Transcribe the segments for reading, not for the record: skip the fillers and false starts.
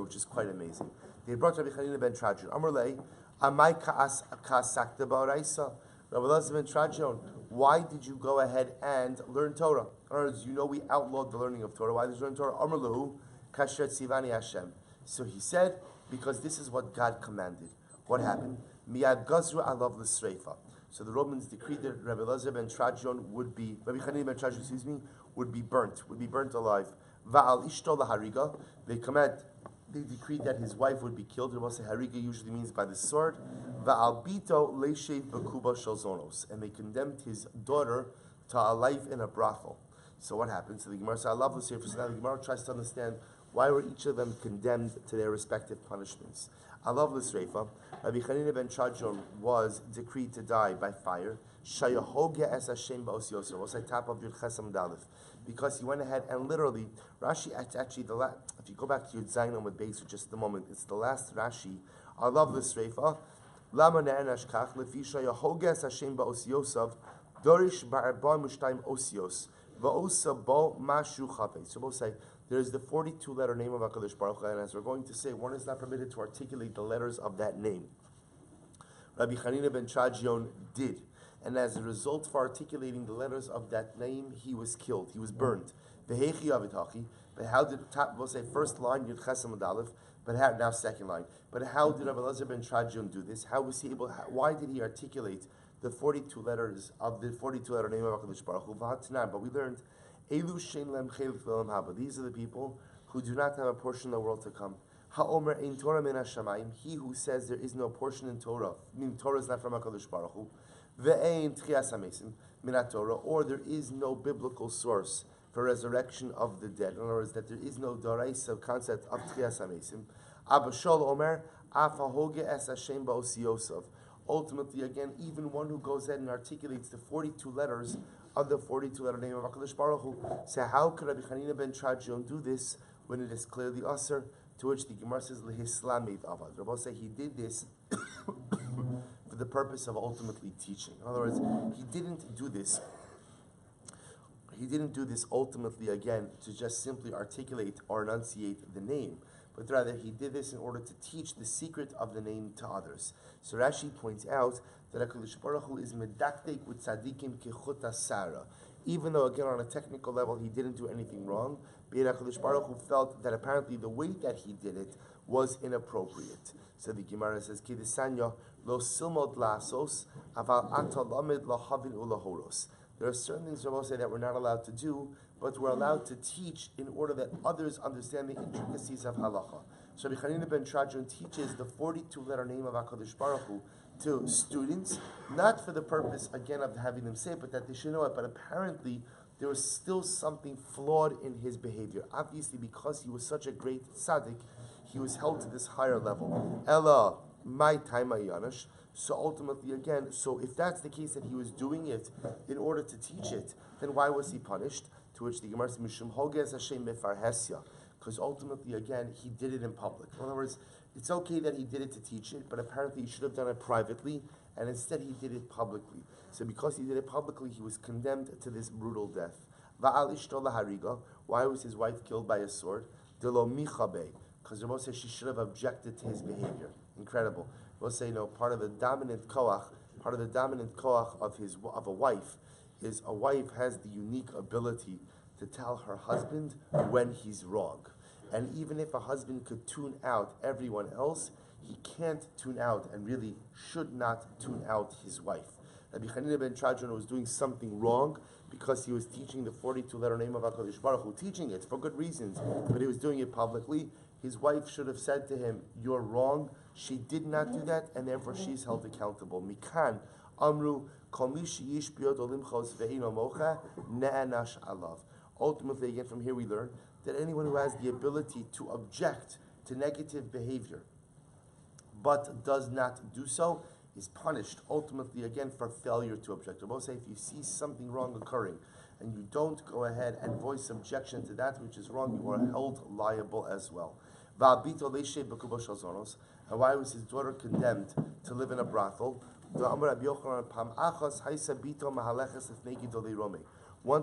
which is quite amazing. They brought Rabbi Chanina ben Trajan. Amrlei, Amai ka'asakta ba'oraisa. Rabbi Elazar ben Trajan, why did you go ahead and learn Torah? In other words, we outlawed the learning of Torah. Why did you learn Torah? Amrlahu, kasher tzivani Hashem. So he said, because this is what God commanded. What happened? Miyad gazru alav l'sreifa. So the Romans decreed that Rabbi Elazar ben Trajan Rabbi Chanina ben Trajan, would be burnt alive. Va'al ishto lahariga. They decreed that his wife would be killed. Rabbi say hariga usually means by the sword. Va'al bito leishev b'kuba shalzonos. And they condemned his daughter to a life in a brothel. So what happened? So the Gemara said, I love this here. So now the Gemara tries to understand why were each of them condemned to their respective punishments. I love this Reifa. Rabbi Chanina ben Trajan was decreed to die by fire. Shayahoga es Hashem ba'os Yosef. Was top of Yud Chesam Dalif, because he went ahead and literally Rashi actually if you go back to Yud Zayin with base for just a moment, it's the last Rashi. I love this Reifa. Lama ne'enash kach lefi shayahoga es Hashem ba'os Yosef dorish ba'arba mushtayim osios va'osa bo mashu chafei. So both say there's the 42-letter name of HaKadosh Baruch Hu, and as we're going to say, one is not permitted to articulate the letters of that name. Rabbi Chanina ben Trajan did. And as a result for articulating the letters of that name, he was killed. He was burned. V'hechi avitachi. But how did, we'll say first line, Yud Chesam Adalef, but now second line. But how did Rabbi Elazar ben Trajan do this? How was he able, why did he articulate the 42 letters of the 42-letter name of HaKadosh Baruch Hu? But we learned, these are the people who do not have a portion in the world to come. Ha'omer ein Torah min hashamayim. He who says there is no portion in Torah, meaning Torah is not from HaKadosh Baruch Hu. Ve'ein tchias hamesim min Torah, or there is no biblical source for resurrection of the dead. In other words, that there is no daraisa concept of tchias hamesim. Abba Shol Omer af hahoge es Hashem ba'os Yosef. Ultimately, again, even one who goes ahead and articulates the 42 letters of the 42-letter name of HaKadosh Baruch Hu. So how could Rabbi Chanina ben Trajan do this when it is clearly Aser? To which the Gemara says, Lehislamid Avad. Rabbi say he did this for the purpose of ultimately teaching. In other words, he didn't do this ultimately, again, to just simply articulate or enunciate the name, but rather he did this in order to teach the secret of the name to others. So Rashi points out that HaKadosh Baruch Hu is medaktek with tzadikim kechuta Zara. Even though, again, on a technical level, he didn't do anything wrong, but HaKadosh Baruch Hu felt that apparently the way that he did it was inappropriate. So the Gemara says, Kidisanya lo silmod lasos aval ata lamed lahavin ulahoros. There are certain things Rabbi say that we're not allowed to do, but we're allowed to teach in order that others understand the intricacies of halacha. So Rabbi Chanina ben Trajan teaches the 42-letter name of HaKadosh Baruch Hu to students, not for the purpose, again, of having them say it, but that they should know it. But apparently, there was still something flawed in his behavior. Obviously, because he was such a great tzaddik, he was held to this higher level. Ella, my time, Yanash. So ultimately, again, so if that's the case that he was doing it in order to teach it, then why was he punished? To which the Gemara says, Mishum Hogez Hashem Mefarhesya. Because ultimately, again, he did it in public. In other words, it's okay that he did it to teach it, but apparently he should have done it privately, and instead he did it publicly. So because he did it publicly, he was condemned to this brutal death. Va'al ishto lahariga. Why was his wife killed by a sword? Delo michabe. Because Rabbi says she should have objected to his behavior. Incredible. We'll say, part of the dominant koach of a wife is a wife has the unique ability to tell her husband when he's wrong. And even if a husband could tune out everyone else, he can't tune out and really should not tune out his wife. Rabbi Chanina ben Trajan was doing something wrong because he was teaching the 42-letter name of HaKadosh Baruch Hu, teaching it for good reasons, but he was doing it publicly. His wife should have said to him, "You're wrong." She did not do that, and therefore she's held accountable. Mikan amru kol mi sheyish biyod olimchos ve'ino mocha ne'anash alav. Ultimately, again, from here we learn that anyone who has the ability to object to negative behavior, but does not do so, is punished, ultimately, again, for failure to object. I will say, if you see something wrong occurring, and you don't go ahead and voice objection to that which is wrong, you are held liable as well. And why was his daughter condemned to live in a brothel? One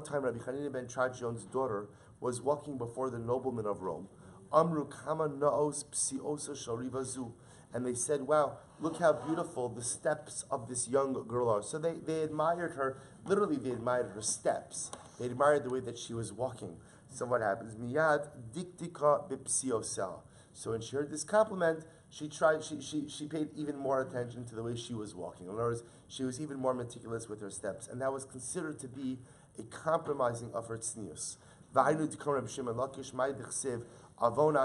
time, Rabbi Chanina ben Trajan's daughter was walking before the noblemen of Rome. Amru kama naos psiosa sharivazu. And they said, wow, look how beautiful the steps of this young girl are. So they admired her, literally they admired her steps. They admired the way that she was walking. So what happens? Miyad diktika bipsiosel. So when she heard this compliment, she paid even more attention to the way she was walking. In other words, she was even more meticulous with her steps. And that was considered to be a compromising of her tznius. V'aynu dikon Rabbi Shimon Lakish ma'idchsev avon,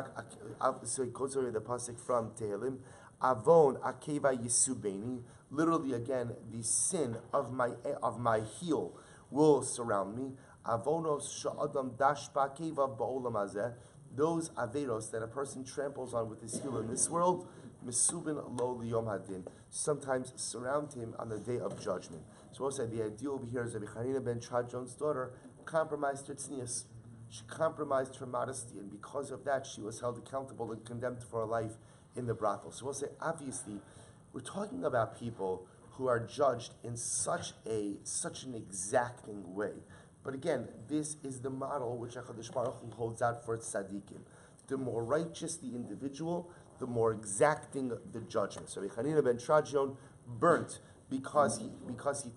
so he quotes over the pasuk from Tehillim, Avon akeva yisubeni. Literally, again, the sin of my heel will surround me. Avonos sha'adam dashpa keva ba'olam hazeh. Those averos that a person tramples on with his heel in this world, misubin lo liyom hadin, sometimes surround him on the day of judgment. So we'll say the idea over here is that Rabbi ben Chadjon's daughter compromised her tznius. She compromised her modesty, and because of that, she was held accountable and condemned for her life in the brothel. So we'll say, obviously, we're talking about people who are judged in such an exacting way. But again, this is the model which HaKadosh Baruch Hu holds out for tzaddikim. The more righteous the individual, the more exacting the judgment. So Rabbi ben Chadjon burnt because he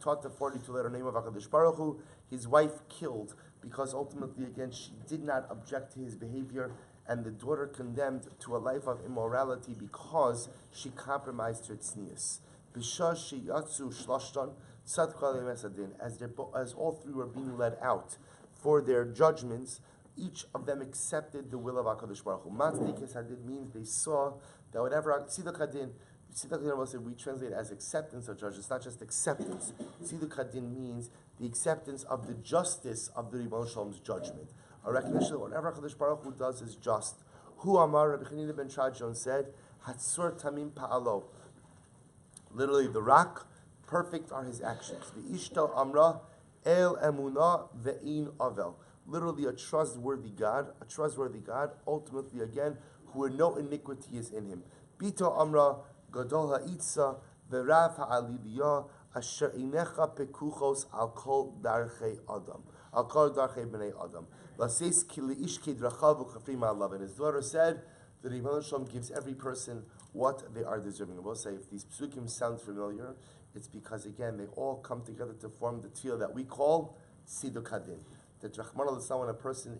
taught the 42-letter name of HaKadosh Baruch Hu. His wife killed because ultimately, again, she did not object to his behavior, and the daughter condemned to a life of immorality because she compromised her tznius. As all three were being led out for their judgments, each of them accepted the will of HaKadosh Baruch Hu. Matzdik Hadin means they saw that whatever Tziduk Hadin, we translate it as acceptance of judgment. It's not just acceptance. Tziduk Hadin means the acceptance of the justice of the Ribono Shel Olam's judgment. A recognition that whatever HaKadosh Baruch Hu does is just. Hu Amar, Rabbi Chanina ben Chadjon said, Hatzur Tamim Pa'alo. Literally, the rock, perfect are his actions. The Ishto Amra, El Emunah Ve'in Avel. Literally, a trustworthy God, ultimately again, who no iniquity is in him. Bito Amra, Gadol Ha'itza, Ve'rav Ha'aliliyah, Asher Inecha Pekuchos Al Kol Darchei Adam. Al Kol Darchei B'nei Adam. Laseis Kili'ish Kedrachav U'chafrim Ha'alav. And his daughter said, the Ribono Shel Olam gives every person what they are deserving. We'll say, if these psukim sound familiar, it's because, again, they all come together to form the tefillah that we call Tziduk Hadin. That Rahman al-Islam, when a person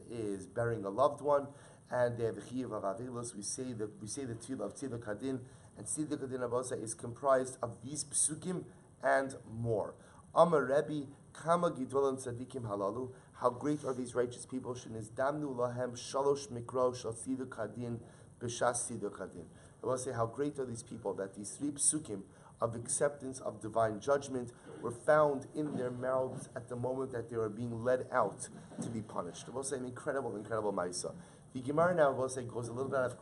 is burying a loved one, and they have a chiyuv of avelus, we say the tefillah of Tziduk Hadin, and Tziduk Hadin Abosa is comprised of these psukim and more. Amar Rebbe, Kama Gidolim Tzadikim Halalu. How great are these righteous people? Shenizdamnu lahem shalosh mikro shal Tziduk Hadin b'shas Tziduk Hadin. I will say, how great are these people that these three psukim of acceptance of divine judgment were found in their mouths at the moment that they were being led out to be punished. I will say, an incredible Maisa. The Gemara now, I will say, goes a little bit out of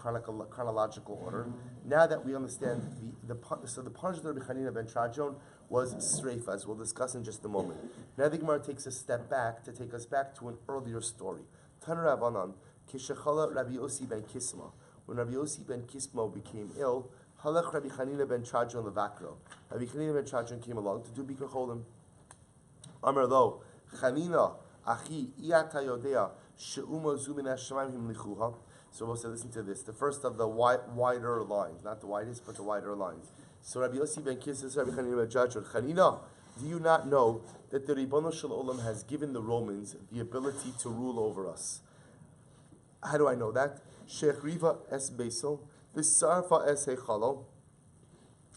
chronological order. Now that we understand the punishment of Rabbi Chanina ben Chadjon was sreifa, as we'll discuss in just a moment. Now the Gemara takes a step back to take us back to an earlier story. Tan Rabbanan, Kishachala Rabbi Yossi ben Kisma. When Rabbi Yossi ben Kisma became ill, Halach Rabbi Chanina ben Chadjon levakro. Rabbi Chanina ben Chadjon came along to do Bikur Cholim. Amar lo, Chanina, Achi, Iyata Yodea, She'uma Zumin Hashemayim Him Lichuha. So we'll say, listen to this. The first of the wider lines, not the widest, but the wider lines. So Rabbi Yossi ben Kisma says, Rabbi Chanina ben Chadjon, Chanina, do you not know that the Ribono Shel Olam has given the Romans the ability to rule over us? How do I know that? Sheikh Riva es Beisel, V'sarfa es Heichalo,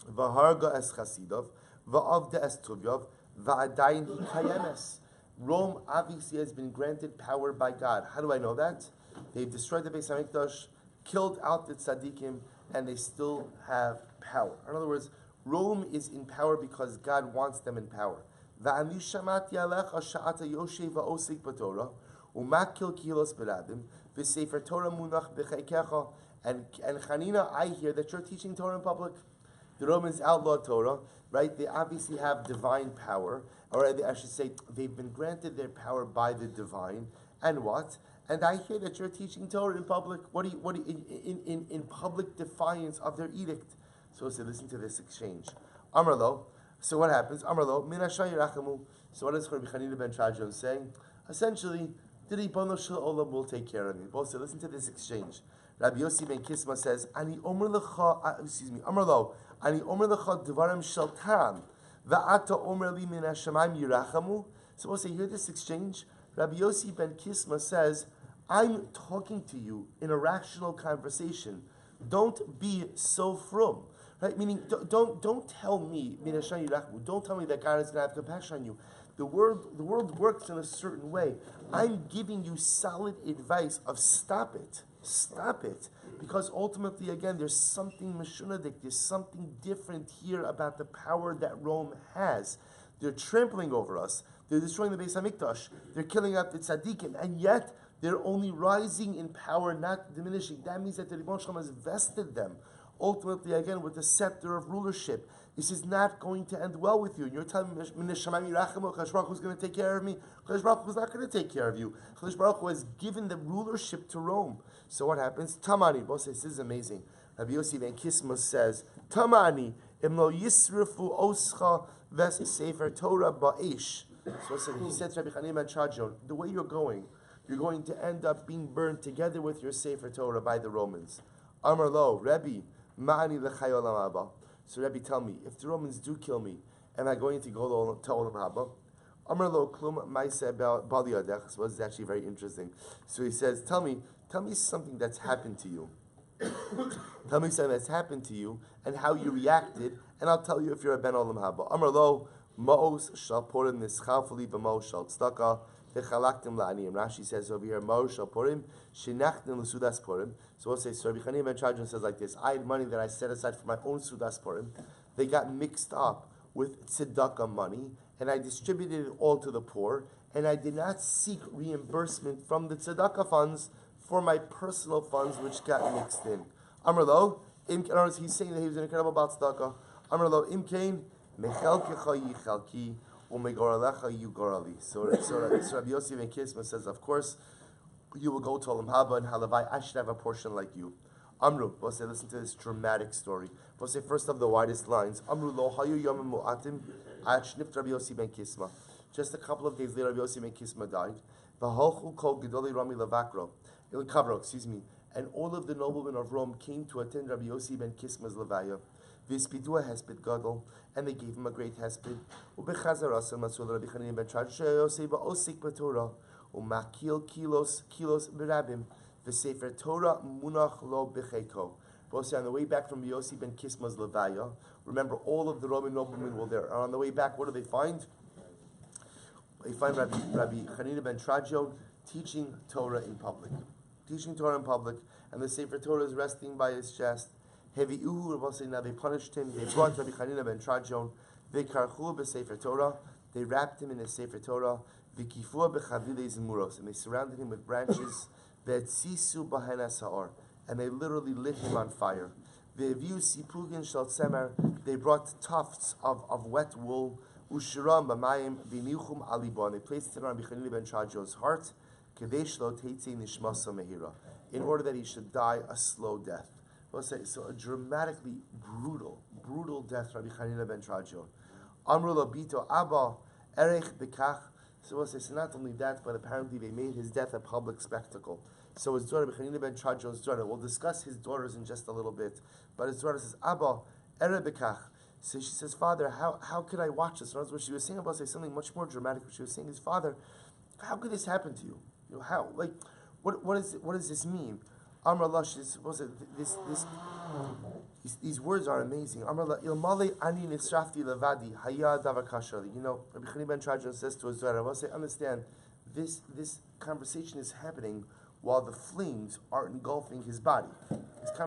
V'harga es Chasidov, V'avda es Tuvyov, V'adayin Hikayemes. Rome obviously has been granted power by God. How do I know that? They've destroyed the Beis HaMikdash, killed out the tzaddikim, and they still have power. In other words, Rome is in power because God wants them in power. V'ani shamati alecha sha'ata yoshev va'osik b'torah, u'makil kilos b'radim, v'sefer Torah munach b'cheikecha. And Chanina, I hear that you're teaching Torah in public. The Romans outlawed Torah, right? They obviously have divine power, or I should say, they've been granted their power by the divine. And what? And I hear that you're teaching Torah in public. In public defiance of their edict? So listen to this exchange. Amarlo. So what happens? Amarlo. Min Hashay Yirachamu. So what does Rabbi Chanina ben Chadjon saying? Essentially, the Ribono Shel Olam will take care of me. Both say, listen to this exchange. Rabbi Yossi ben Kisma says, Ani Omer Lecha, Amar Lo, Ani Omer Lecha Dvarim Shel Tam, Va'ata Omer Li Min HaShamayim Yirachamu. So we'll say, hear this exchange. Rabbi Yossi ben Kisma says, I'm talking to you in a rational conversation. Don't be so frum. Right? Meaning, don't tell me, don't tell me that God is going to have compassion on you. The world works in a certain way. I'm giving you solid advice of stop it. Stop it. Because ultimately, again, there's something mishunadik, there's something different here about the power that Rome has. They're trampling over us. They're destroying the Beis HaMikdash. They're killing out the tzaddikim. And yet, they're only rising in power, not diminishing. That means that the Ribbon Shalom has vested them. Ultimately, again, with the scepter of rulership. This is not going to end well with you. And you're telling me, Chodesh Baruch Hu is going to take care of me. Chodesh Baruch Hu is not going to take care of you. Chodesh Baruch Hu has given the rulership to Rome. So what happens? Tamani, both say, this is amazing. Rabbi Yossi ben Kisma says, Tamani, imlo yisrifu oscha ves sefer Torah ba'ish. So he said to Rabbi Chanina ben Trajan, the way you're going to end up being burned together with your sefer Torah by the Romans. Amar lo, Rebbe, ma'ani l'chay olam haba. So Rebbe, tell me, if the Romans do kill me, am I going to go to olam haba? Amar lo klum ma'aseh bali yadech. So this is actually very interesting. So he says, tell me something that's happened to you. Tell me something that's happened to you and how you reacted, and I'll tell you if you're a ben olam haba. Amar lo, ma'os shal porim nischafuli b'mo shal tzedakah. Rashi says over here, Purim, Purim. So we'll say, so Rabbi Chanina ben Trajan says like this: I had money that I set aside for my own Sudas Purim. They got mixed up with tzedakah money, and I distributed it all to the poor, and I did not seek reimbursement from the tzedakah funds for my personal funds, which got mixed in. Amrlo, he's saying that he was incredible about tzedakah. Amrlo, Imkain, Mechelkecha Yichelki. So Rabbi Yossi ben Kisma says, of course, you will go to Olam Haba and Halavai. I should have a portion like you. Amru, we'll say, listen to this dramatic story. We'll say, first of the widest lines. Amru lo hayu yomim mu'atim achnif Rabbi Yossi ben Kisma. Just a couple of days later, Rabbi Yossi ben Kisma died. V'holchu kol gedoli Rami levakro, and all of the noblemen of Rome came to attend Rabbi Yossi ben Kisma's levaya. V'ispidu a hesped gadol, and they gave him a great hesped. U'bechazar asam matzul Rabbi Chanina ben Trajan Yossi ba'osik b'Torah u'makil kilos b'rabim v'sefer Torah munach lo b'cheiko. Both on the way back from Yossi ben Kisma's levaya, remember all of the Roman noblemen were there. And on the way back, what do they find? They find Rabbi Chanina ben Trajan teaching Torah in public. And the Sefer Torah is resting by his chest. Heavy uhu, now they punished him. They brought Rabbi Chanina ben Trajan. They karchu b'Sefer Torah. They wrapped him in a Sefer Torah. V'kifua b'chavilei muros, and they surrounded him with branches. V'etzisu b'hen ha'or, and they literally lit him on fire. V'eviu sipugin shel tzemer, they brought tufts of wet wool. Ushiram b'mayim v'nichum alibo, and they placed it on Rabbi Chanina ben Trajan's heart. Kadesh lo teitzei nishmasa mehira, in order that he should die a slow death. So a dramatically brutal death, Rabbi Chanina ben Trajan. Amru lo bito abba erech bekach. So we'll say, so not only that, but apparently they made his death a public spectacle. So his daughter, Rabbi Chanina ben Trajan's daughter, we'll discuss his daughters in just a little bit, but his daughter says, Abba erech bekach. So she says, Father, how could I watch this? What she was saying about something much more dramatic. What she was saying is, Father, how could this happen to you? You know, how? Like, what does this mean? Amar Allah, she's supposed to, these words are amazing. Amar Allah, ilmale ani nisrafti levadi haya davar kashali. You know, Rabbi Chanina ben Trajan says to his daughter, I will say, understand, this conversation is happening while the flames are engulfing his body.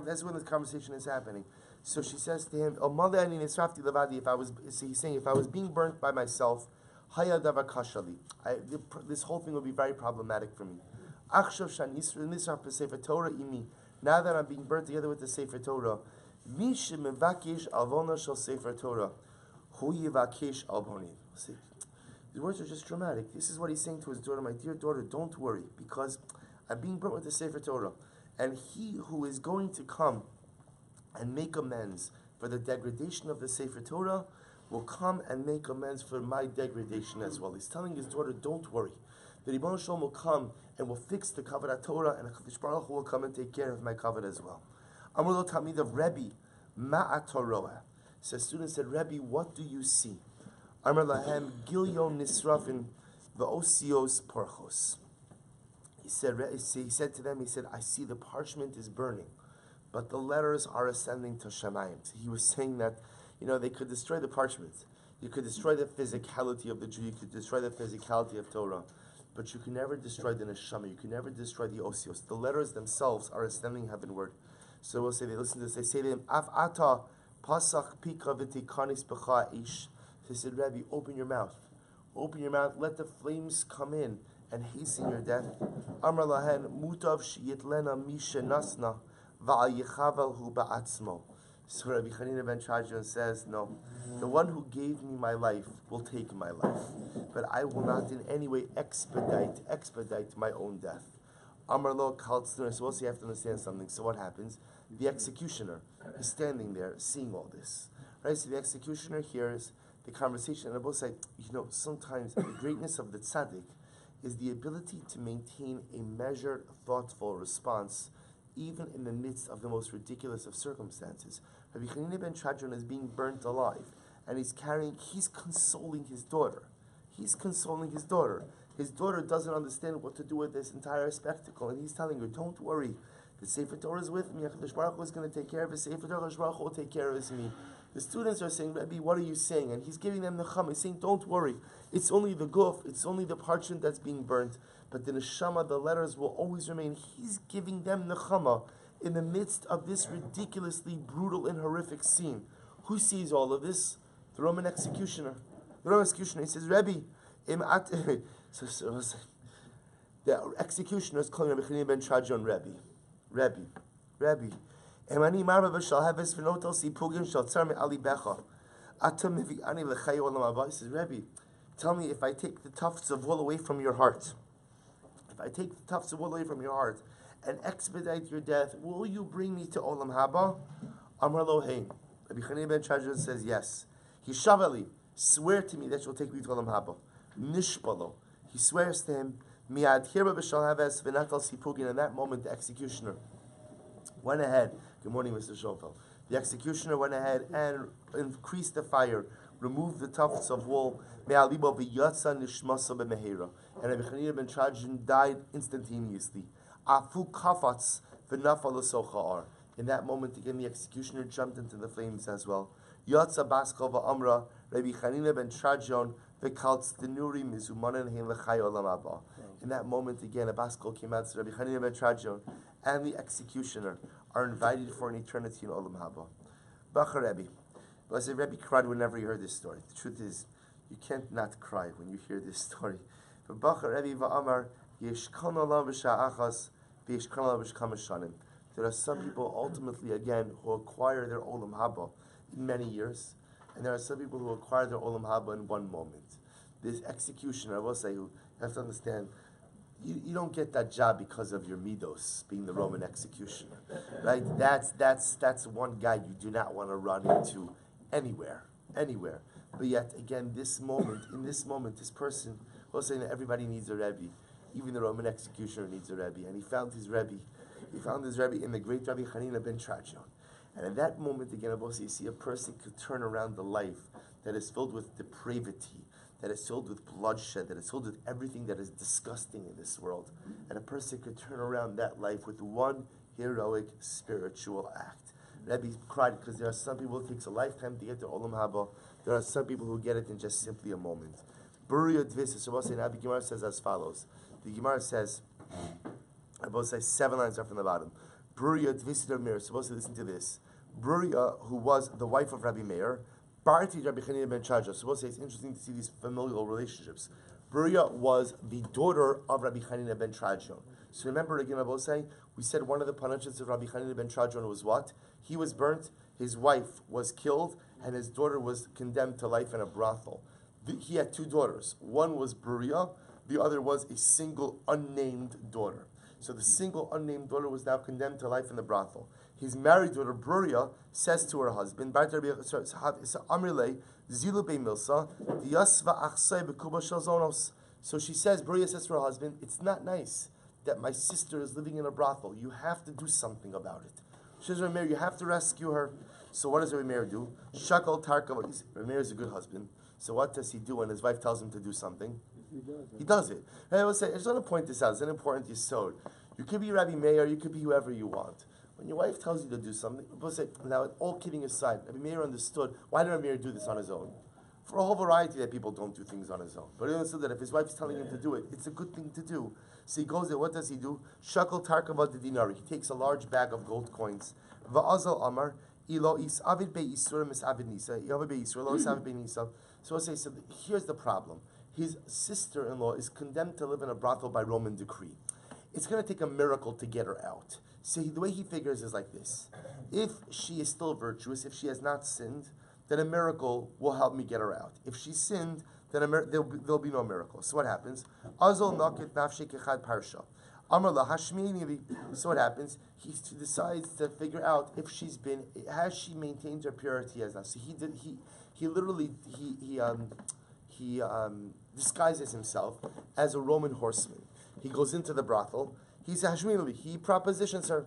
That's when this conversation is happening. So she says to him, ilmale ani nisrafti levadi, he's saying, if I was being burnt by myself, haya davar kashali, this whole thing would be very problematic for me. Now that I'm being burnt together with the Sefer Torah, these words are just dramatic. This is what he's saying to his daughter, my dear daughter, don't worry, because I'm being burnt with the Sefer Torah. And he who is going to come and make amends for the degradation of the Sefer Torah will come and make amends for my degradation as well. He's telling his daughter, don't worry. The Ribbon Shalom will come and will fix the Kavod Torah, and HaKadosh Baruch Hu will come and take care of my Kavod as well. Amar lo Talmid of Rebbe, Ma'at Torah. So a student said, Rebbe, what do you see? Amar lahem Gilyon Nisrafin V'Osios Porchos. He said to them, I see the parchment is burning, but the letters are ascending to Shamayim. So he was saying that, they could destroy the parchment. You could destroy the physicality of the Jew, you could destroy the physicality of Torah, but you can never destroy the neshama, you can never destroy the osios. The letters themselves are ascending heavenward. So we'll say, they listen to this, they say to him, Af ata pasach pika v'tikanis b'cha ish. They said, Rabbi, open your mouth, let the flames come in and hasten your death. Amar lahen mutav sheyitlena mishe nasna va'al yechavel hu ba'atzmo. So Rabbi Chanina ben Trajan says, no, the one who gave me my life will take my life, but I will not in any way expedite my own death. Amar lo kaltzner. So also you have to understand something. So what happens? The executioner is standing there seeing all this, right? So the executioner hears the conversation, and I both say, sometimes the greatness of the tzaddik is the ability to maintain a measured, thoughtful response, even in the midst of the most ridiculous of circumstances. Rabbi Chanina ben Trajan is being burnt alive, and he's consoling his daughter. His daughter doesn't understand what to do with this entire spectacle, and he's telling her, don't worry, the Sefer Torah is with me, HaKadosh Baruch Hu is going to take care of his Sefer Torah, HaKadosh Baruch Hu will take care of me. The students are saying, Rabbi, what are you saying? And he's giving them the chama. He's saying, don't worry. It's only the guf, it's only the parchment that's being burnt. But the neshama, the letters will always remain. He's giving them the chama in the midst of this ridiculously brutal and horrific scene. Who sees all of this? The Roman executioner. He says, Rabbi, the executioner is calling Rabbi Chanina ben Trajan Rabbi. Emani marba b'shal heves v'notel sipugim shal tzar me'ali becha. Atam mevi'ani l'chay olam haba. He says, Rabbi, tell me, if I take the tufts of wool away from your heart, and expedite your death, will you bring me to olam haba? Amar lo hein. Rabbi Chanina ben Trajan says, yes. Hishavali, swear to me that you'll take me to olam haba. Nishpalo. He swears to him, mi'ad hirba b'shal heves v'notel sipugim. In that moment, the executioner went ahead. Good morning, Mr. Schoenfeld. The executioner went ahead and increased the fire, removed the tufts of wool, and Rabbi Chanina ben Trajan died instantaneously. In that moment, again, the executioner jumped into the flames as well. Yatsa Baskova Amra, Rabbi Chanina ben Trajan, in that moment, again, a Baskol came out to Rabbi Chanina ben Trajan, and the executioner are invited for an eternity in Olam Haba. Bacha Rebbe. But I said, Rebbe cried whenever he heard this story. The truth is, you can't not cry when you hear this story. But Bacha Rebbe va'amar, yeshkan olam b'sha'achas, v'yeshkan olam b'shkam shanim. There are some people, ultimately, again, who acquire their Olam Haba in many years, and there are some people who acquire their Olam Haba in one moment. This executioner, I will say, you have to understand, you don't get that job because of your midos, being the Roman executioner, right? That's one guy you do not want to run into anywhere. But yet, again, in this moment, this person was saying that everybody needs a Rebbe. Even the Roman executioner needs a Rebbe. And he found his Rebbe. In the great Rabbi Chanina ben Trajan. And at that moment, again, you see a person could turn around the life that is filled with depravity, that is filled with bloodshed, that is filled with everything that is disgusting in this world. And a person could turn around that life with one heroic spiritual act. Rebbe cried because there are some people it takes a lifetime to get to Olam Haba. There are some people who get it in just simply a moment. Buria Dvis, so the Gemara says as follows. The Gemara says, I both say 7 lines up from the bottom. Buria Dvis Mir, supposed to listen to this. Buria, who was the wife of Rabbi Meir, Barti Rabbi Chanina ben Trajan. So we'll say it's interesting to see these familial relationships. Buria was the daughter of Rabbi Chanina ben Trajan. So remember again, I will say, we said one of the punishments of Rabbi Chanina ben Trajan was what? He was burnt, his wife was killed, and his daughter was condemned to life in a brothel. He had 2 daughters. One was Buria, the other was a single unnamed daughter. So the single unnamed daughter was now condemned to life in the brothel. His married daughter, Buria, says to her husband, So she says, Bruria says to her husband, it's not nice that my sister is living in a brothel. You have to do something about it. She says, Rabbi Meir, you have to rescue her. So what does Rabbi Meir do? Shakal Tarka. Rabbi Meir is a good husband. So what does he do when his wife tells him to do something? He does it. And I will say, I just want to point this out. It's an important yesod. You could be Rabbi Meir, you could be whoever you want. When your wife tells you to do something, people say, now all kidding aside, Rabbi Meir understood, why did Rabbi Meir do this on his own? For a whole variety that people don't do things on his own. But he understood that if his wife's telling him to do it, it's a good thing to do. So he goes there, what does he do? Shakal Tarkava de Dinari. He takes a large bag of gold coins. Va'azal Amar, Ilo is Avid Be Isur Mis Avid Nisa. Yavid Be Isur, Lo is Avid Be Nisa. So I say, so here's the problem. His sister-in-law is condemned to live in a brothel by Roman decree. It's going to take a miracle to get her out. So the way he figures is like this. If she is still virtuous, if she has not sinned, then a miracle will help me get her out. If she sinned, then there'll be no miracle. So what happens? Azol nakit nafshei kechad parsha. Amar la hashmiini. So what happens? He decides to figure out if has she maintained her purity as now. So he literally disguises himself as a Roman horseman. He goes into the brothel. He's hashmiini. He propositions her.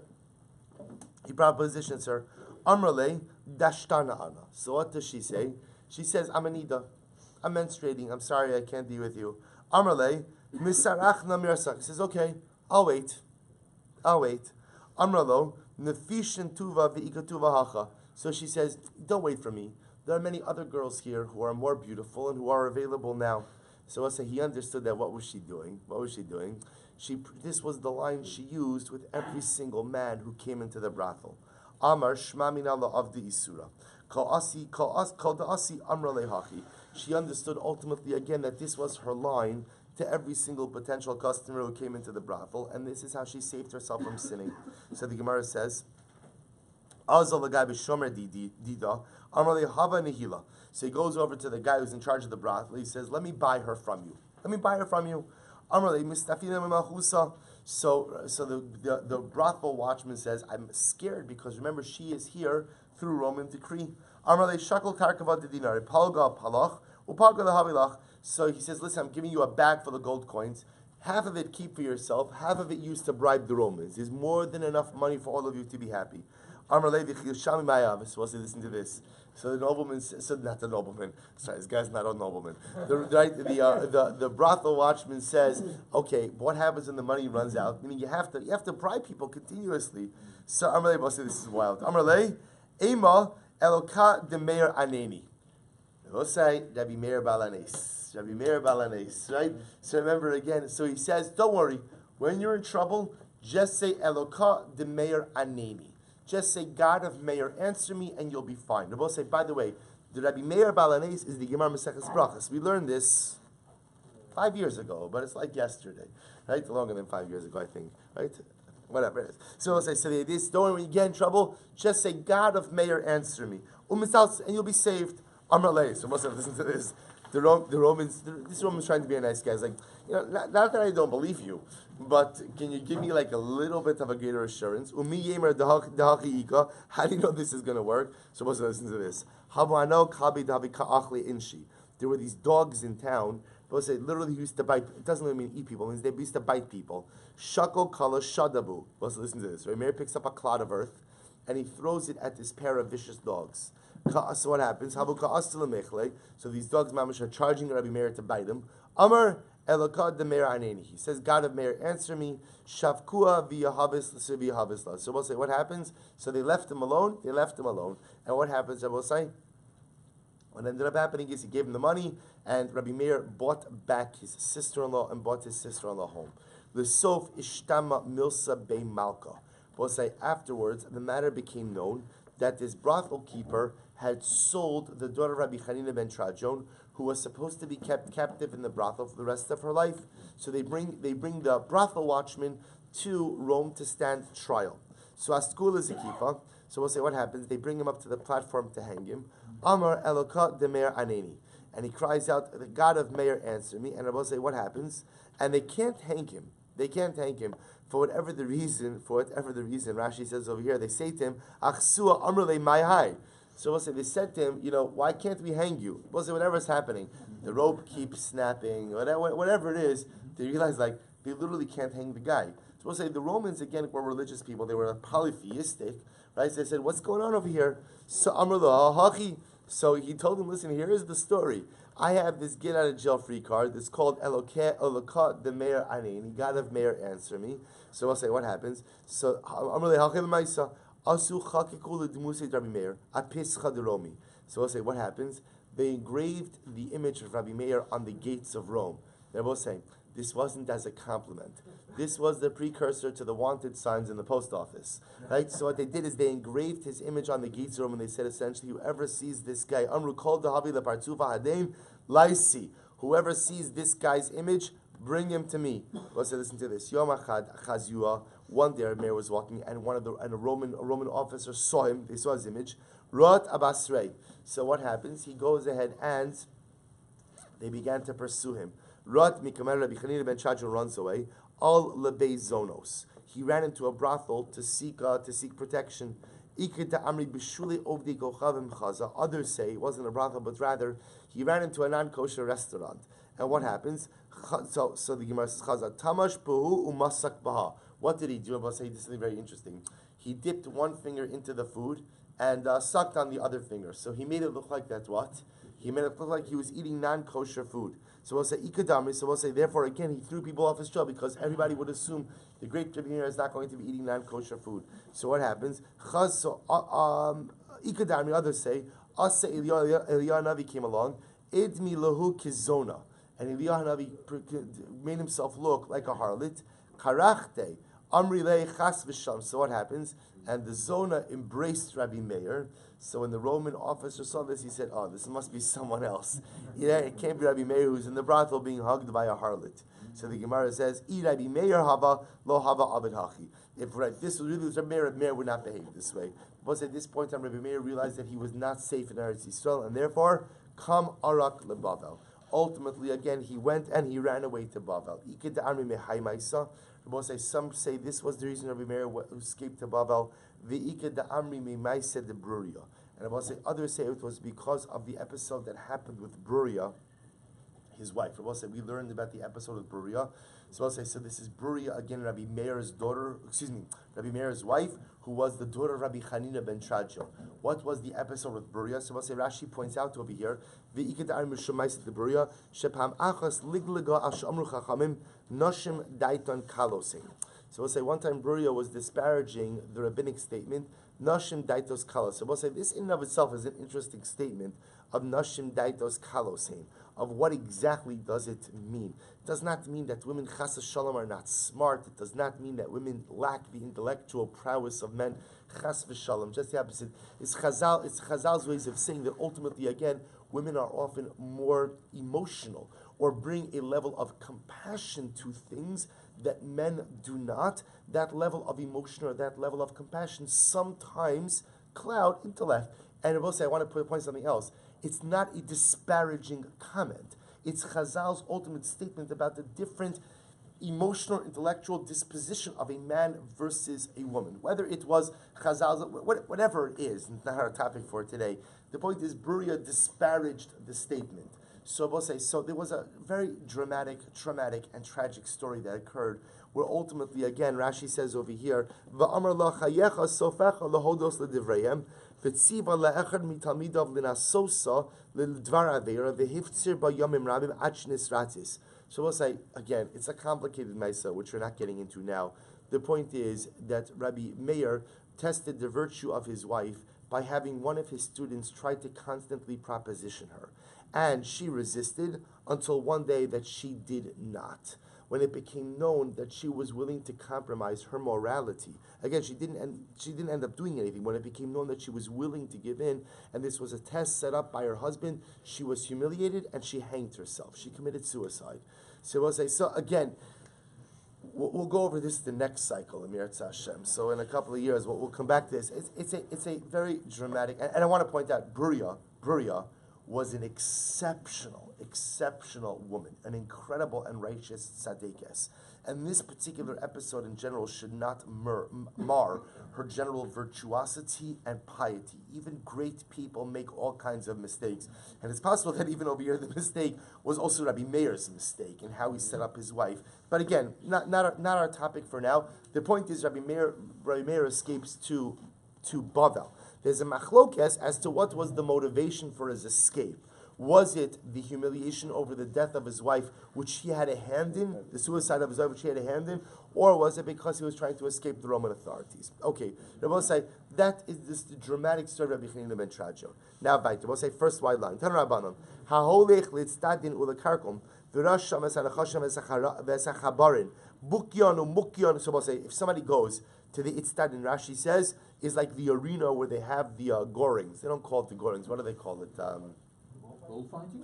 Amrale dashtana ana. So what does she say? She says, I'm anida. I'm menstruating. I'm sorry, I can't be with you. Amrale misarachna mirsak. He says, okay, I'll wait. Amralo nefishin tuva ve'ikatuva hacha. So she says, don't wait for me. There are many other girls here who are more beautiful and who are available now. So I say he understood that. What was she doing? This was the line she used with every single man who came into the brothel. Amar shma min Allah of the isura. Kol the asi amra lehachi. She understood ultimately again that this was her line to every single potential customer who came into the brothel, and this is how she saved herself from sinning. So the Gemara says, Azal l'gai b'shomer dida amra lehava nehila. So he goes over to the guy who's in charge of the brothel. He says, let me buy her from you. So the brothel watchman says, I'm scared because remember she is here through Roman decree. So he says, listen, I'm giving you a bag full of gold coins. Half of it keep for yourself, half of it used to bribe the Romans. There's more than enough money for all of you to be happy. So listen to this. So the nobleman says, not the nobleman. Sorry, this guy's not a nobleman. The brothel watchman says, okay, what happens when the money runs out? Meaning you have to bribe people continuously. So Amarle, this is wild. Amarle, Ema Eloka de Meir Aneni. Say Rabbi Meir Balanes, right? So remember again. So he says, don't worry. When you're in trouble, just say Eloka de Meir Aneni. Just say, God of Meir, answer me, and you'll be fine. Rabbi say, by the way, the Rabbi Meir Balanes is the Gemara Maseches Brachas. We learned this 5 years ago, but it's like yesterday, right? Longer than 5 years ago, I think, right? Whatever it is. So we'll say, this, don't worry, when you get in trouble, just say, God of Meir, answer me. And you'll be saved. Amrale. So we'll say, listen to this. This Roman's trying to be a nice guy. He's like, not that I don't believe you, but can you give me like a little bit of a greater assurance? How do you know this is going to work? So let's listen to this. There were these dogs in town. But say literally he used to bite. It doesn't really mean eat people. It means they used to bite people. Shako kala shadabu. Let's listen to this. Rameir picks up a clod of earth and he throws it at this pair of vicious dogs. So what happens? So these dogs, mamash, are charging Rabbi Meir to bite him. Amar elokad de Meir aneni. He says, God of Meir, answer me. Shavkua v'yahavis. So we'll say, what happens? So they left him alone. And what happens? I will say, what ended up happening is he gave him the money, and Rabbi Meir bought back his sister-in-law and bought his sister-in-law home. L'sof ishtama milsa bei malka. We'll say afterwards, the matter became known that this brothel keeper had sold the daughter of Rabbi Chanina ben Trajon, who was supposed to be kept captive in the brothel for the rest of her life. So they bring the brothel watchman to Rome to stand trial. So Askul is a kifa. So we'll say what happens. They bring him up to the platform to hang him. Amar Eloka de Meir aneni. And he cries out, the God of Meir, answer me. And I will say what happens. And they can't hang him. For whatever the reason, Rashi says over here, they say to him, Achsua amrle mai hai. So we'll say they said to him, why can't we hang you? We'll say whatever's happening, the rope keeps snapping, whatever it is. They realize like they literally can't hang the guy. So we'll say the Romans again were religious people. They were polytheistic, right? So they said, what's going on over here? So Amr Hachi. So he told him, listen, here is the story. I have this get out of jail free card that's called Elokah the Meir Anein. God of Meir, answer me. So I'll say, what happens? So Amr Hachil Maisa Asu Chakikul Dmusei Rabbi Meir Apischa de Romi. So I'll say, what happens? They engraved the image of Rabbi Meir on the gates of Rome. They're both saying, this wasn't as a compliment. This was the precursor to the wanted signs in the post office. Right? So what they did is they engraved his image on the gates of Rome, and they said essentially, whoever sees this guy, Amru kol dahavi lepartufa hadem laisi. Whoever sees this guy's image, bring him to me. Let's listen to this. Yom achad chazua. One day, Rabbi Meir was walking, and a Roman officer saw him. They saw his image. Rot abasrei. So what happens? He goes ahead and they began to pursue him. Rot mikamer Rabbi Chanina ben Chachon runs away. Al lebei zonos. He ran into a brothel to seek protection. Others say it wasn't a brothel, but rather he ran into a non-kosher restaurant. And what happens? So the Gemara says, Tamash buhu umasak baha. What did he do? I'll say this is something very interesting. He dipped one finger into the food and sucked on the other finger. So he made it look like that what? He made it look like he was eating non-kosher food. So we'll say ikadamri. So we'll say therefore again he threw people off his trail because everybody would assume the great Rabbi Meir is not going to be eating non-kosher food. So what happens? So ikadamri. Others say Asa Eliyahu Navi came along. Idmi lahu kizona, and Eliyahu Navi made himself look like a harlot. Karachte amri le chas v'sham. So what happens? And the Zona embraced Rabbi Meir. So when the Roman officer saw this, he said, "Oh, this must be someone else. Yeah, it can't be Rabbi Meir who's in the brothel being hugged by a harlot." So the Gemara says, "I Rabbi Meir hava lo hava abed hachi." If this was really Rabbi Meir would not behave this way. But at this point, Rabbi Meir realized that he was not safe in Eretz Yisrael, and therefore, come arak lebavel. Ultimately, again, he went and he ran away to Bavel. Some say this was the reason Rabbi Meir escaped to Bavel. And others say it was because of the episode that happened with Bruria, his wife. We learned about the episode with Bruria. So this is Bruria again, Rabbi Meir's wife, who was the daughter of Rabbi Chanina ben Chachon. What was the episode with Bruria? So Rashi points out over here, So we'll say one time Bruria was disparaging the rabbinic statement, Nashim Daitos Kalos. So we'll say this in and of itself is an interesting statement of Nashim Daitos Kalosim. Of what exactly does it mean? It does not mean that women chas v'shalom are not smart. It does not mean that women lack the intellectual prowess of men. Chas v'shalom. Just the opposite. It's Chazal's ways of saying that ultimately, again, women are often more emotional or bring a level of compassion to things that men do not. That level of emotion or that level of compassion sometimes cloud intellect. And I will say, I want to point something else. It's not a disparaging comment. It's Chazal's ultimate statement about the different emotional, intellectual disposition of a man versus a woman. Whether it was Chazal's, whatever it is, it's not our topic for today. The point is, Bruria disparaged the statement. So we'll say, so there was a very dramatic, traumatic, and tragic story that occurred, where ultimately, again, Rashi says over here, "Va'amar la chayecha sofecha lahodos ledivreihem, v'tziva le'echad mitalmidav l'nasosa l'dvar aveira v'hiftzir ba'yomim rabim achnis ratis." So we'll say, again, it's a complicated mesa, which we're not getting into now. The point is that Rabbi Meir tested the virtue of his wife by having one of his students try to constantly proposition her. And she resisted until one day that she did not. When it became known that she was willing to compromise her morality, again, she didn't end up doing anything. When it became known that she was willing to give in, and this was a test set up by her husband, she was humiliated and she hanged herself. She committed suicide. So we'll say, so again, we'll go over this the next cycle, Amir Hashem. So in a couple of years, we'll come back to this. It's a very dramatic, and I want to point out, Bruria was an exceptional woman, an incredible and righteous tzaddikas. And this particular episode in general should not mar her general virtuosity and piety. Even great people make all kinds of mistakes. And it's possible that even over here the mistake was also Rabbi Meir's mistake in how he set up his wife. But again, not our topic for now. The point is Rabbi Meir escapes to Bavel. There's a machlokes as to what was the motivation for his escape. Was it the humiliation over the death of his wife, which he had a hand in, the suicide of his wife, which he had a hand in, or was it because he was trying to escape the Roman authorities? Okay, Rabbi say that is the dramatic story of Rabbi Chanina ben Trajan. Now, Rabbi say first wide line. Tan Rabbanon haholech litztadin ulekarkom v'rasham esanachasham esachabarin bukyon umukyon. So, say if somebody goes to the Itztadin, Rashi says, is like the arena where they have the gorings. They don't call it the gorings. What do they call it? Bullfighting?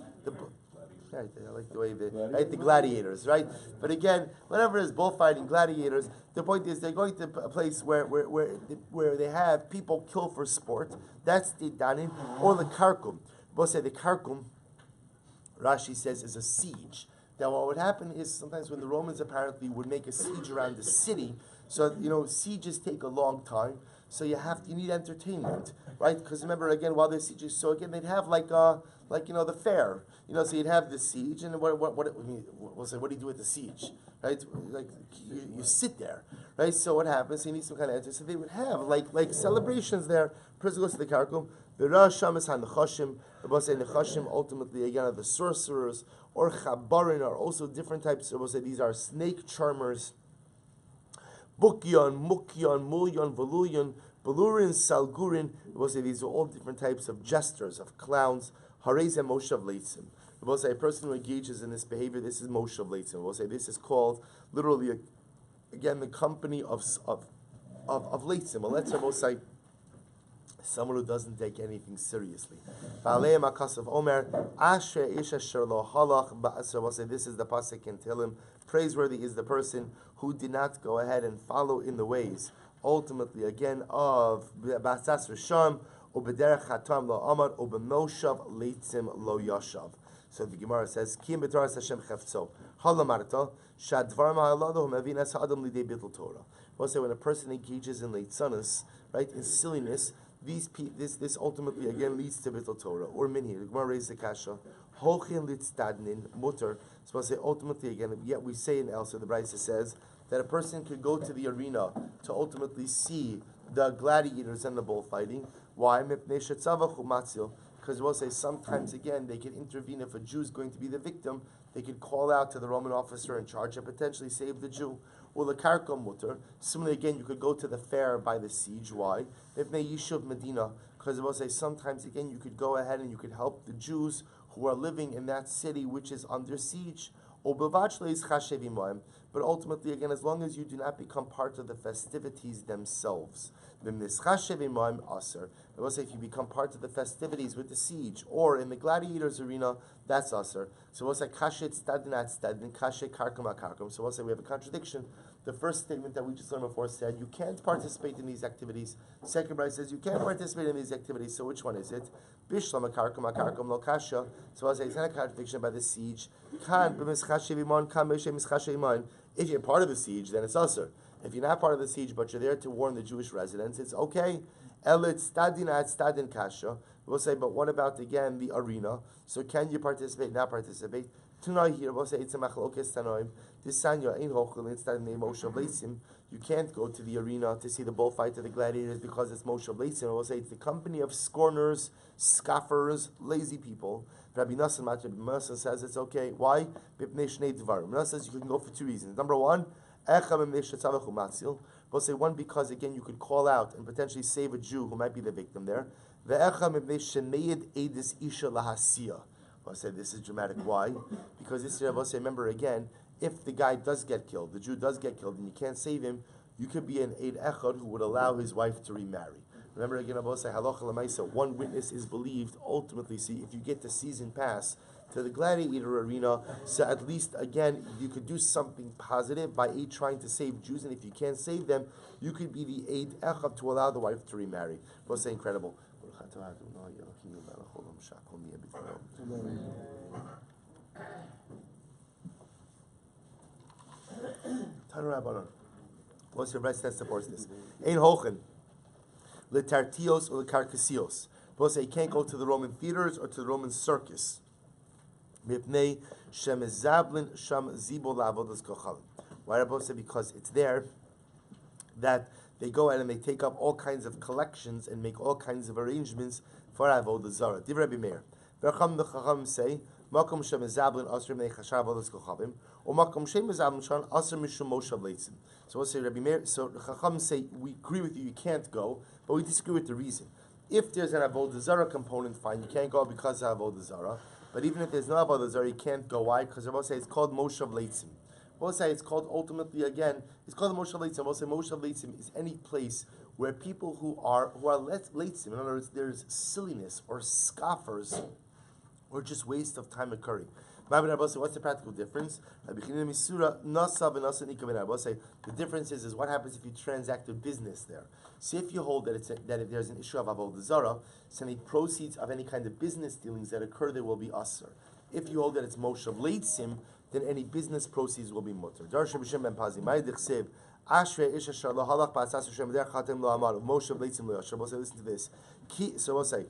Right, I like the way the gladiators, right? But again, whenever there's bullfighting, gladiators, the point is they're going to a place where they have people kill for sport. That's the danin, or the karkum. We'll say the karkum, Rashi says, is a siege. Now what would happen is sometimes when the Romans apparently would make a siege around the city, so sieges take a long time. So you need entertainment, right? Because remember again, while there's sieges, so again they'd have the fair, so you'd have the siege, and we'll say, what do you do with the siege, right? Like you sit there, right? So what happens? You need some kind of entertainment. So they would have like celebrations there. Person goes to the karkum. The Rasham is hanechashim. We'll say nechashim ultimately again are the sorcerers, or chabarin are also different types. We'll say these are snake charmers. Bukyon, Mukyon, Mulyon, Voluyon, Belurin, Salgurin. We'll say these are all different types of jesters, of clowns. Harezem Moshav Leitzim. We'll say a person who engages in this behavior, this is Moshav Leitzim. We'll say this is called literally, again, the company of Leitzim. A Letzer, we'll say someone who doesn't take anything seriously. Ba'aleim Akasav Omer, Asher Isha Sherlo Halach Ba'asr. We'll say this is the pasuk in Tehillim. Praiseworthy is the person who did not go ahead and follow in the ways, ultimately again, of Ba'asas Risham, Ubederech Hatam Lo Amar, Ubemoshav Leitzim Lo Yashav. So the Gemara says, Kim B'Torah Hashem Chefzo, Halamarta, Shadvar Ma'alado Mevinas Ha'adam Lidei Bittul Torah. We'll say when a person engages in leitzanas, right, in silliness, this ultimately again leads to Bittul Torah or Minhi. The Gemara raises the kasha. Hochin litzdadnin mutter. So we'll say ultimately again. Yet we say in Elsa, the Brisa says that a person could go to the arena to ultimately see the gladiators and the bullfighting. Why? Because we'll say sometimes again they can intervene if a Jew is going to be the victim. They could call out to the Roman officer in charge and potentially save the Jew. Or the karkom mutter. Similarly, again, you could go to the fair by the siege. Why? Ibnei Yishuv Medina. Because we'll say sometimes again you could go ahead and you could help the Jews who are living in that city which is under siege. But ultimately, again, as long as you do not become part of the festivities themselves, I will say if you become part of the festivities with the siege or in the gladiators arena, that's usher. So we'll say kashet stadinat stadin, kashet karkum akarkum. So we'll say we have a contradiction. The first statement that we just learned before said you can't participate in these activities. Second Bride says you can't participate in these activities. So which one is it? Bishlam akarkum akarkum lo kasha. So I'll say it's not a contradiction by the siege. Kan b'mischashe v'imon, kan b'mischashe v'imon. If you're part of the siege, then it's usher. If you're not part of the siege, but you're there to warn the Jewish residents, it's okay. Elit stadin at stadin kasha. We'll say, but what about again the arena? So can you participate? Not participate? Tonight here, we'll say it's a machlokes tanoim. Disanya ein hochel instead of Moshe Leitzim. You can't go to the arena to see the bullfight of the gladiators because it's Moshe Leitzim. We'll say it's the company of scorners, scoffers, lazy people. Rabbi Nassan says it's okay. Why? Nassan says you can go for two reasons. Number one, we'll say one because again you could call out and potentially save a Jew who might be the victim there. I'll say this is dramatic. Why? Because this year, I'll say, remember again, if the guy does get killed, the Jew does get killed, and you can't save him, you could be an Eid Echad who would allow his wife to remarry. Remember again, I'll say, halacha l'maisa, one witness is believed. Ultimately, see, if you get the season pass to the gladiator arena, so at least again, you could do something positive by trying to save Jews, and if you can't save them, you could be the Eid Echad to allow the wife to remarry. I'll say, incredible. What's your best that supports this? Ein hochen. letartios or lekarkasios. We'll say you can't go to the Roman theaters or to the Roman circus. Mipnei shemezablin sham zibo la'avodas kochalim. Why Rabbi say? Because it's there that they go out and they take up all kinds of collections and make all kinds of arrangements for Avoda Zara. Div Rabbi Meir. The Chacham say, Makom shemezablin asr mnei chashav avodas kochalim, or Makom shemezablin shan asr mishum moshav leitzim. So we'll say Rabbi Meir. So the Chacham say we agree with you can't go, but we disagree with the reason. If there's an Avoda Zara component, fine, you can't go because of Avoda Zara. But even if there's no Avoda Zara, you can't go. Why? Because Rabbi say it's called moshav leitzim. We'll say it's called ultimately again. It's called moshav leitzim. We'll say moshav leitzim is any place where people who are leitzim. In other words, there's silliness or scoffers or just waste of time occurring. What's the practical difference? The difference is what happens if you transact a business there. See, if you hold that if there's an issue of Avoda Zara, so any proceeds of any kind of business dealings that occur there will be asr. If you hold that it's moshav leitzim, then any business proceeds will be mutter. Listen to this. So we'll say,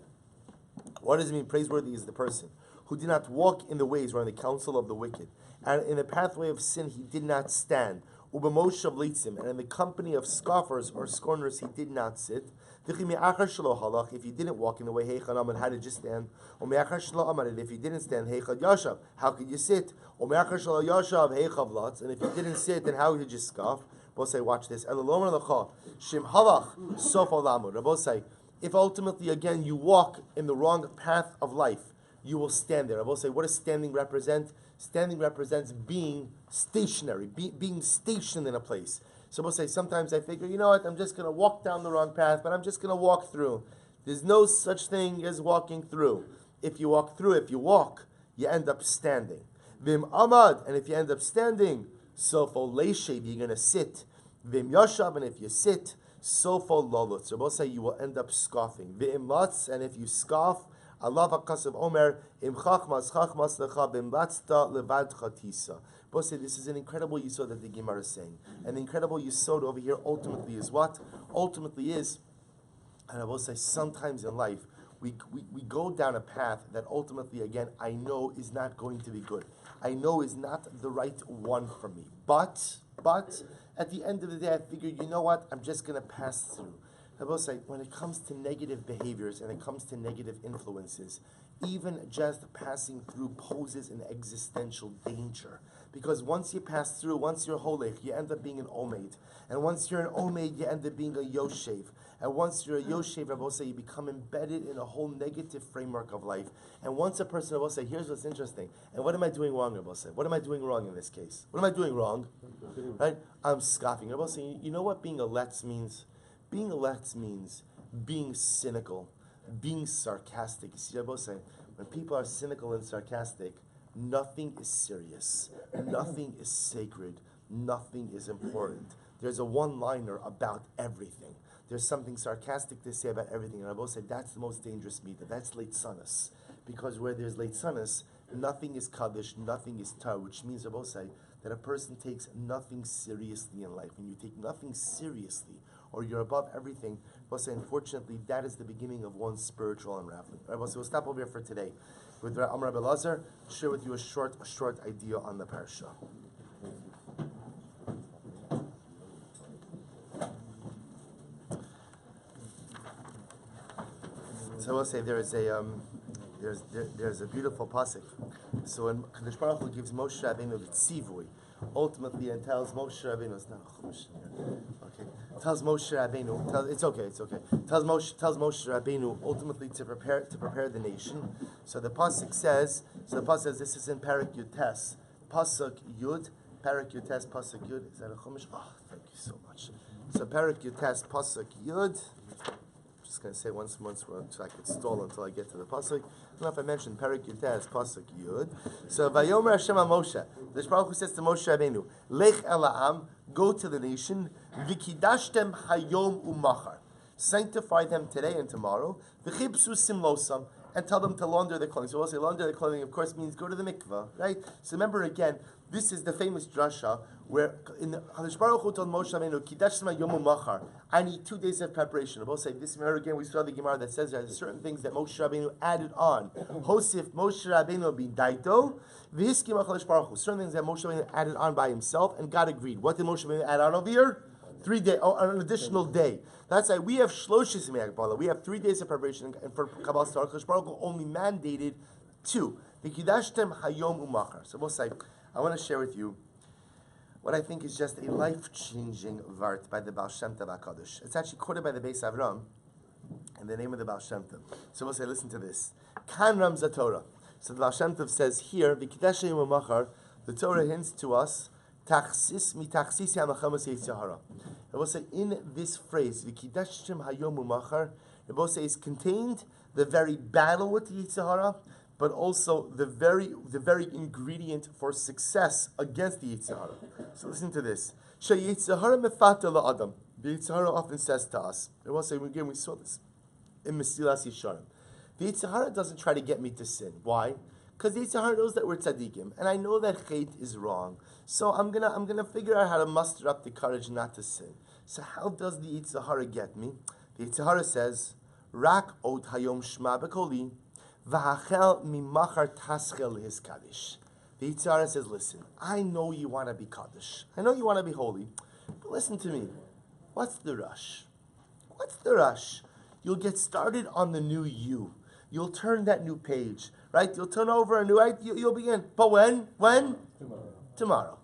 what does it mean? Praiseworthy is the person who did not walk in the ways or in the counsel of the wicked, and in the pathway of sin he did not stand. And in the company of scoffers or scorners he did not sit. If you didn't walk in the way, how did you stand? If you didn't stand, how could you sit? And if you didn't sit, then how did you scoff? We'll say, watch this. Rabbi say, if ultimately again you walk in the wrong path of life, you will stand there. I will say, what does standing represent? Standing represents being stationary, being stationed in a place. So we'll say, sometimes I figure, you know what, I'm just going to walk down the wrong path, but I'm just going to walk through. There's no such thing as walking through. If you walk, you end up standing. Vim amad, and if you end up standing, sofo leishev, you're going to sit. Vim yashav, and if you sit, sofo lolot. So we'll say, you will end up scoffing. Vim latz, and if you scoff, Allah v'kasav omer im chachmas lecha bimlatzta levad chatisa. Both say this is an incredible yisod that the Gemara is saying, and the incredible yisod over here ultimately is what? Ultimately is, and I will say sometimes in life we go down a path that ultimately again I know is not going to be good. I know is not the right one for me. But at the end of the day I figured, you know what? I'm just going to pass through. I will say, when it comes to negative behaviors and it comes to negative influences, even just passing through poses an existential danger. Because once you pass through, once you're holech, you end up being an omeid. And once you're an omeid, you end up being a yoshev. And once you're a yoshev, I will say, you become embedded in a whole negative framework of life. And once a person, I will say, here's what's interesting. And what am I doing wrong, I will say? What am I doing wrong in this case? What am I doing wrong? Right? I'm scoffing. I will say, you know what being a let's means? Being a let's means being cynical, being sarcastic. You see, I both say, when people are cynical and sarcastic, nothing is serious, nothing is sacred, nothing is important. There's a one-liner about everything. There's something sarcastic to say about everything. And I both say that's the most dangerous meter. That's leitzanas. Because where there's leitzanas, nothing is kaddish, nothing is tar, which means I both say that a person takes nothing seriously in life. When you take nothing seriously, or you're above everything, we'll say, unfortunately, that is the beginning of one's spiritual unraveling. Right, so we'll stop over here for today. With Amar Rabbi Lazar, share with you a short idea on the parsha. So we'll say there's a beautiful pasuk. So when Kadosh Baruch Hu gives Moshe Rabbeinu the tzivui, ultimately, and tells Moshe Rabbeinu, it's not a chumash here. Okay, tells Moshe Rabbeinu, it's okay. Tells Moshe Rabbeinu ultimately to prepare the nation. So the pasuk says, this is in Parak Yud Tes, pasuk Yud, Parak Yud Tes, pasuk Yud. Is that a chumash? Oh, thank you so much. So Parak Yud Tes, pasuk Yud. Just going to say once so I could stall until I get to the pasuk. I don't know if I mentioned Perik Yud Tes, pasuk Yud. So Vayomer Hashem Moshe, the Baruch Hu says to Moshe Rabbeinu, Lech el ha'am, go to the nation, Vikidashtem hayom umachar, sanctify them today and tomorrow, V'chibsu simlosam, and tell them to launder their clothing. So we'll say launder their clothing, of course, means go to the mikveh, right? So remember again, This is the famous drasha where in the Hakadosh Baruch Hu told Moshe Rabbeinu, "Kidash Shema Yom Machar." I need 2 days of preparation. We'll say this again. We saw the Gemara that says there's certain things that Moshe Rabbeinu added on. Hosif Moshe Rabbeinu bin Daito v'hiskim Hakadosh Baruch Hu. Certain things that Moshe Rabbeinu added on by himself, and God agreed. What did Moshe Rabbeinu add on over here? 3 days, an additional day. That's why we have Shloshis Me'akbala. We have 3 days of preparation, and for Kabbalah Star, Hakadosh Baruch Hu only mandated 2. V'kidashtem hayom umachar. So we'll say, I want to share with you what I think is just a life-changing vart by the Baal Shem Tov HaKadosh. It's actually quoted by the Beis Avram in the name of the Baal Shem Tov. So we'll say, listen to this. Kan Ramza Torah. So the Baal Shem Tov says here, V'kidash hayom umachar, the Torah hints to us, Tachsis mitachsis ha'machamas yitzhara. It will say, in this phrase, V'kidashtem hayom umachar, it will say is contained the very battle with the Yitzhara, but also the very ingredient for success against the Yitzhara. So listen to this. Sheyitzhara mefata la'adam. The Yitzhara often says to us, it will say, again, we saw this in Mesilas Yesharim. The Yitzhara doesn't try to get me to sin. Why? Because the Yitzhara knows that we're tzaddikim, and I know that chait is wrong. So I'm gonna figure out how to muster up the courage not to sin. So how does the Yitzhara get me? The Yitzhara says, Rak od hayom shma bekoli, v'hachel mimachar taschel his kaddish. The Yitzhara says, listen, I know you want to be kaddish. I know you want to be holy. But listen to me. What's the rush? What's the rush? You'll get started on the new you. You'll turn that new page, right? You'll turn over a new, right? You'll begin. But when? Tomorrow.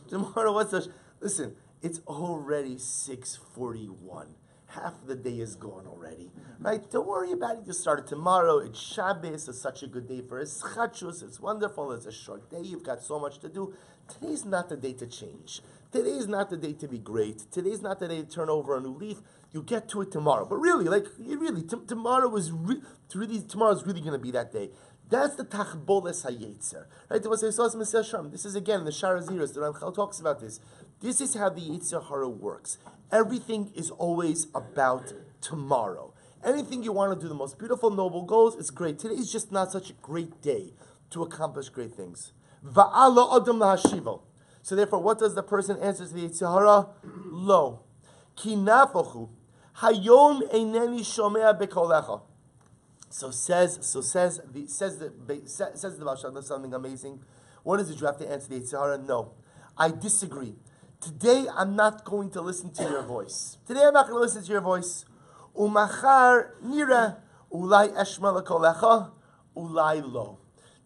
Tomorrow, what's the, listen, it's already 6:41. Half of the day is gone already, right? Don't worry about it. You start it tomorrow. It's Shabbos. It's such a good day for Eschatshus. It's wonderful. It's a short day. You've got so much to do. Today's not the day to change. Today's not the day to be great. Today's not the day to turn over a new leaf. You get to it tomorrow. But really, tomorrow's really going to be that day. That's the tachboles hayetzer, right? This is again in the Shara Ziras. The Ramchal talks about this. This is how the Yetzer Hara works. Everything is always about tomorrow. Anything you want to do, the most beautiful, noble goals, it's great. Today is just not such a great day to accomplish great things. Va'ala adam lahashivo. So therefore, what does the person answer to the Yetzer Hara? Lo. Ki nafochu. Hayom eineni shomea bekolecha. So says the Baal Shem Tov something amazing. What is it? You have to answer the Yetzer Hara? No, I disagree. Today I'm not going to listen to your voice. Today I'm not going to listen to your voice. Umachar nira ulai eshma lekolecha ulai lo.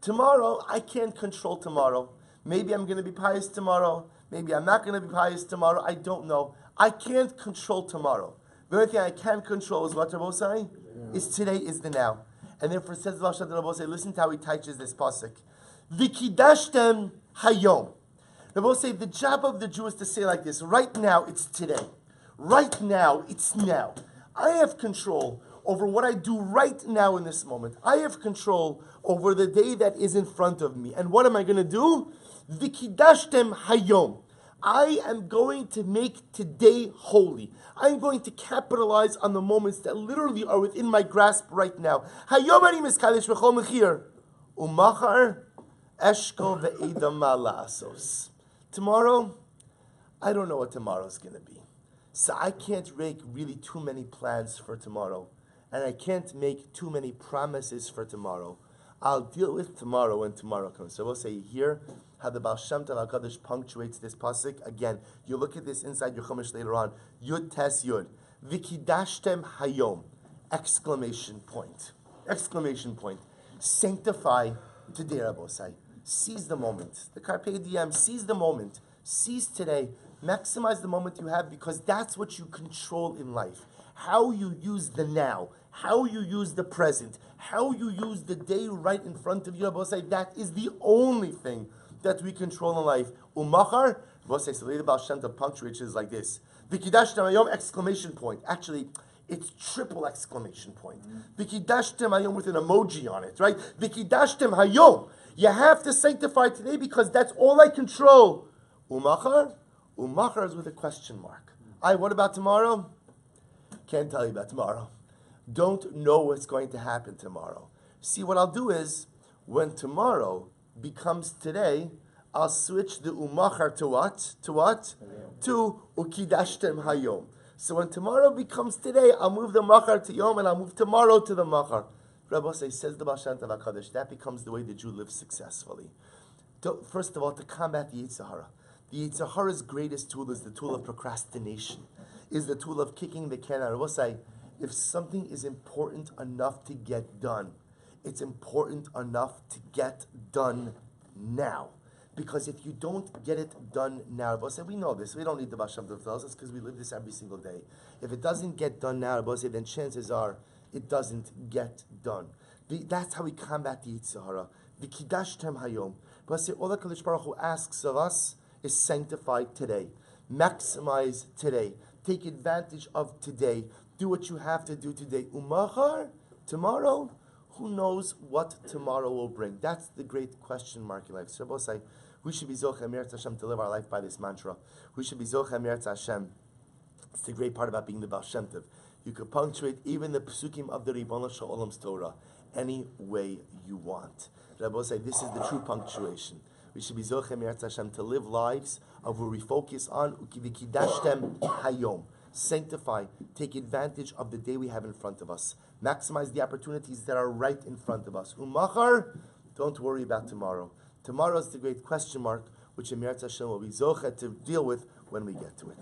Tomorrow I can't control tomorrow. Maybe I'm going to be pious tomorrow. Maybe I'm not going to be pious tomorrow. I don't know. I can't control tomorrow. The only thing I can control is what Rabbi say is today is the now. And therefore says Rabbi say, listen to how he teaches this pasuk. Vikidashtem hayom. Rabbi say the job of the Jew is to say like this: right now it's today. Right now it's now. I have control over what I do right now in this moment. I have control over the day that is in front of me. And what am I going to do? Vikidashtem hayom. I am going to make today holy. I am going to capitalize on the moments that literally are within my grasp right now. Hayom ani miskadesh v'chol mechir. Umachar eshkol ve'edam ma'asos. Tomorrow, I don't know what tomorrow's going to be. So I can't make really too many plans for tomorrow. And I can't make too many promises for tomorrow. I'll deal with tomorrow when tomorrow comes. So we'll say here how the Baal Shem Tov HaKadosh punctuates this pasuk. Again, you look at this inside your Chumash later on. Yud Tes Yud. Vikidashtem Hayom. Exclamation point. Exclamation point. Sanctify today, Rabbosai. Seize the moment. The Carpe Diem, seize the moment. Seize today. Maximize the moment you have because that's what you control in life. How you use the now. How you use the present. How you use the day right in front of you, Rabbosai. That is the only thing that we control in life. Umachar, Rabbosai, so the Baal Shem Tov punctuates is like this. Vikidashtem Hayom, exclamation point. Actually, it's triple exclamation point. Vikidashtem Hayom with an emoji on it, right? Vikidashtem Hayom. You have to sanctify today because that's all I control. Umachar? Umachar is with a question mark. What about tomorrow? Can't tell you about tomorrow. Don't know what's going to happen tomorrow. See, what I'll do is, when tomorrow becomes today, I'll switch the umachar to what? To what? To ukidashtem hayom. So when tomorrow becomes today, I'll move the machar to yom and I'll move tomorrow to the machar. Rabbi says the Baal Shem Tov HaKadosh, that becomes the way the Jew lives successfully. First of all, to combat the Yetzer Hara. The Yetzer Hara's greatest tool is the tool of procrastination, is the tool of kicking the can out. I will say, if something is important enough to get done, it's important enough to get done now. Because if you don't get it done now, Rabbi say, we know this, we don't need the Baal Shem Tov to tell us because we live this every single day. If it doesn't get done now, Rabbi say, then chances are it doesn't get done. That's how we combat the Yetzer Hara. The Kidashtem Hayom. But say all the Kadosh Baruch Hu asks of us is sanctify today, maximize today, take advantage of today, do what you have to do today. Umachar, tomorrow, who knows what tomorrow will bring? That's the great question mark in life. So both say we should be Zochem Eretz Hashem to live our life by this mantra. We should be Zochem Eretz Hashem. It's the great part about being the Baal Shem Tov. You could punctuate even the psukim of the Ribono Shel Olam's Torah any way you want. Rabbi say this is the true punctuation. We should be Zochem Eretz Hashem to live lives of where we focus on Ukidashtem Hayom. Sanctify, take advantage of the day we have in front of us. Maximize the opportunities that are right in front of us. Umachar, don't worry about tomorrow. Tomorrow is the great question mark, which Eretz Hashem will be Zochet to deal with when we get to it.